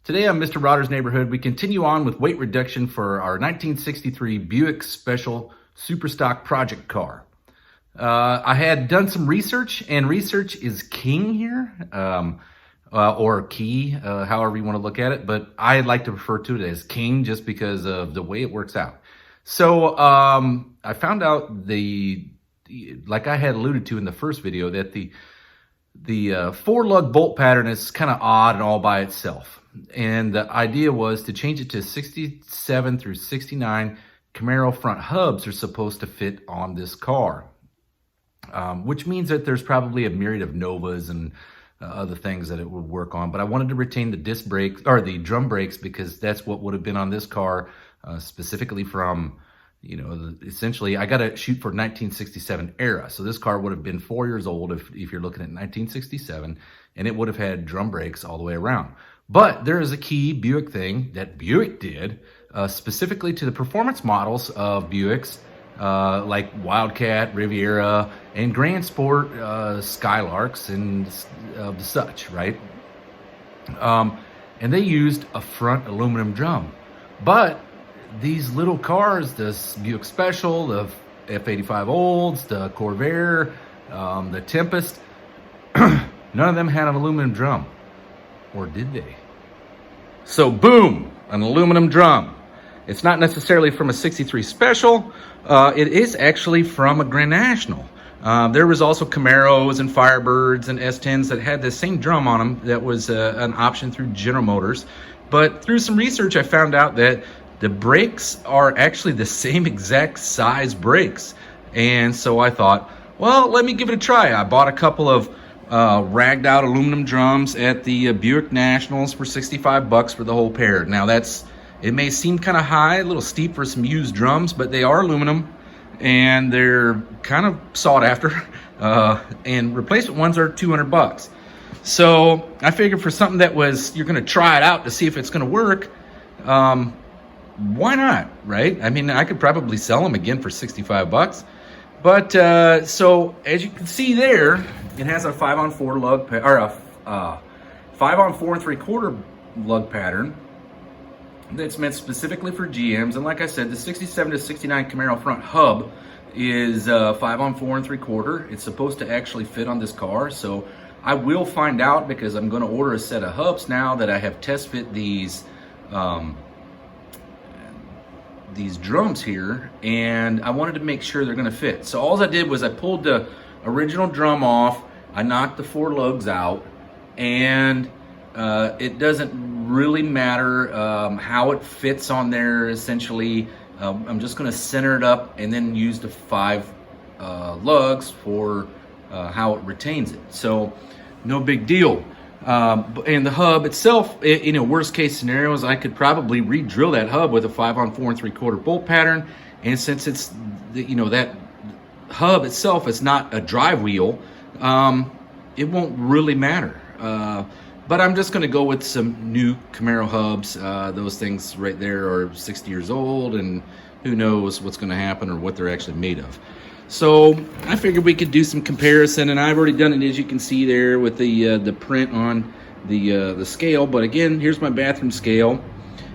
Today on Mr. Rodder's Neighborhood, we continue on with weight reduction for our 1963 Buick Special Superstock project car. I had done some research, and research is king here, or key, however you want to look at it, but I like to refer to it as king just because of the way it works out. So I found out like I had alluded to in the first video, that the four-lug bolt pattern is kind of odd and all by itself. And the idea was to change it to 67 through 69 Camaro front hubs are supposed to fit on this car. Which means that there's probably a myriad of Novas and other things that it would work on. But I wanted to retain the disc brakes, or the drum brakes, because that's what would have been on this car, specifically from, essentially, I got to shoot for 1967 AHRA. So this car would have been 4 years old if you're looking at 1967, and it would have had drum brakes all the way around. But there is a key Buick thing that Buick did, specifically to the performance models of Buicks, like Wildcat, Riviera, and Grand Sport Skylarks and such, right? And they used a front aluminum drum. But these little cars, this Buick Special, the F-85 Olds, the Corvair, the Tempest, none of them had an aluminum drum. Or did they? So boom, an aluminum drum. It's not necessarily from a 63 Special. It is actually from a Grand National. There was also Camaros and Firebirds and S10s that had the same drum on them that was an option through General Motors. But through some research, I found out that the brakes are actually the same exact size brakes. And so I thought, well, let me give it a try. I bought a couple of ragged out aluminum drums at the Buick Nationals for $65 for the whole pair. Now it may seem kind of high, a little steep for some used drums, but they are aluminum and they're kind of sought after. And replacement ones are $200. So I figured for something that you're going to try it out to see if it's going to work, why not, right? I mean, I could probably sell them again for $65. But so as you can see there, it has a 5-on-4 lug or a 5-on-4 3/4 lug pattern that's meant specifically for GMs. And like I said, the 67 to 69 Camaro front hub is 5-on-4 3/4. It's supposed to actually fit on this car. So I will find out, because I'm going to order a set of hubs now that I have test fit these drums here, and I wanted to make sure they're going to fit. So all I did was I pulled the original drum off, I knocked the 4 lugs out, and it doesn't really matter how it fits on there. Essentially, I'm just going to center it up and then use the 5 lugs for how it retains it. So no big deal. And the hub itself, worst case scenarios, I could probably re-drill that hub with a 5-on-4 3/4 bolt pattern. And since it's, that hub itself is not a drive wheel, it won't really matter. But I'm just going to go with some new Camaro hubs. Those things right there are 60 years old, and who knows what's going to happen or what they're actually made of. So I figured we could do some comparison, and I've already done it, as you can see there, with the print on the scale. But again, here's my bathroom scale.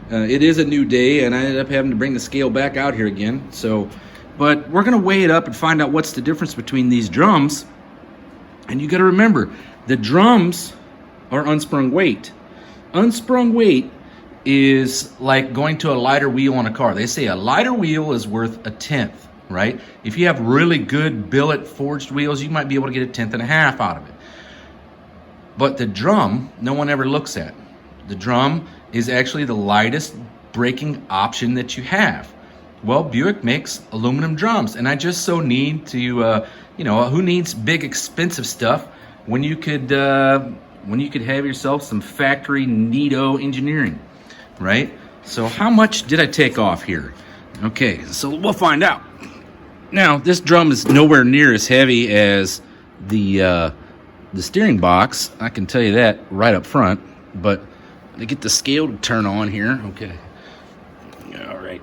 It is a new day, and I ended up having to bring the scale back out here again. But we're gonna weigh it up and find out what's the difference between these drums. And you got to remember, the drums are unsprung weight. Unsprung weight is like going to a lighter wheel on a car. They say a lighter wheel is worth a tenth. Right? If you have really good billet forged wheels, you might be able to get a 1/10.5 out of it. But the drum, no one ever looks at. The drum is actually the lightest braking option that you have. Well, Buick makes aluminum drums, and I just so need to, who needs big expensive stuff when you could have yourself some factory neato engineering, right? So how much did I take off here? Okay, so we'll find out. Now, this drum is nowhere near as heavy as the steering box. I can tell you that right up front. But to get the scale to turn on here, okay. All right.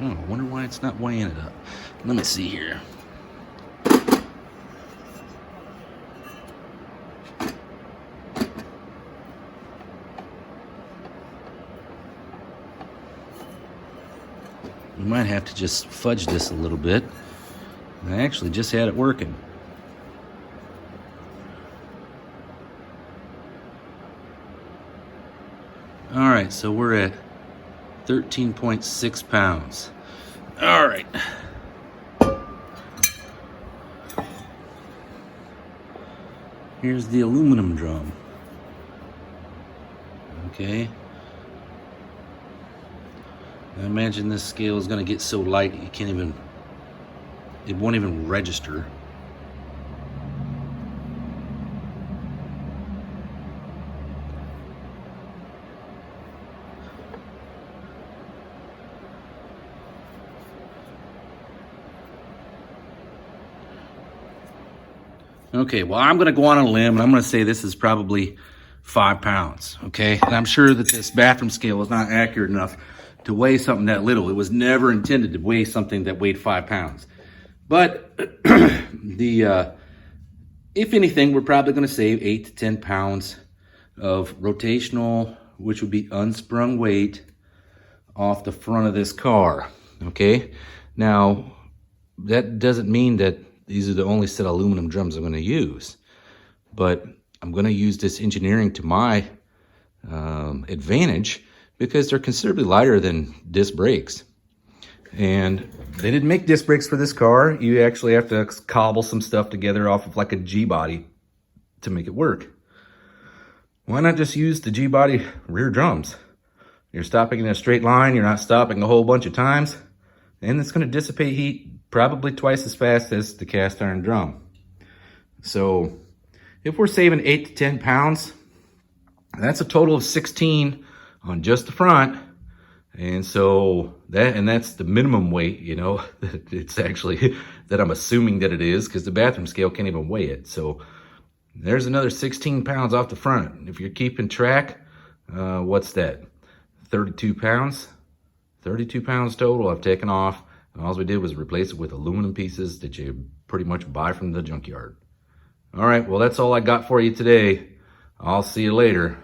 Oh, I wonder why it's not weighing it up. Let me see here. We might have to just fudge this a little bit. I actually just had it working. All right, so we're at 13.6 pounds. All right. Here's the aluminum drum. Okay. I imagine this scale is going to get so light it won't even register. Okay, well, I'm going to go on a limb and I'm going to say this is probably 5 pounds, okay? And I'm sure that this bathroom scale is not accurate enough to weigh something that little. It was never intended to weigh something that weighed 5 pounds. But if anything, we're probably going to save 8 to 10 pounds of rotational, which would be unsprung weight off the front of this car, okay? Now, that doesn't mean that these are the only set of aluminum drums I'm going to use, but I'm going to use this engineering to my advantage because they're considerably lighter than disc brakes. And they didn't make disc brakes for this car. You actually have to cobble some stuff together off of like a G-body to make it work. Why not just use the G-body rear drums? You're stopping in a straight line, you're not stopping a whole bunch of times, and it's going to dissipate heat probably twice as fast as the cast iron drum. So if we're saving 8 to 10 pounds, that's a total of 16 on just the front. And so that's the minimum weight, you know, it's actually that I'm assuming that it is, because the bathroom scale can't even weigh it. So there's another 16 pounds off the front. If you're keeping track, what's that? 32 pounds? 32 pounds total I've taken off. And all we did was replace it with aluminum pieces that you pretty much buy from the junkyard. All right, well, that's all I got for you today. I'll see you later.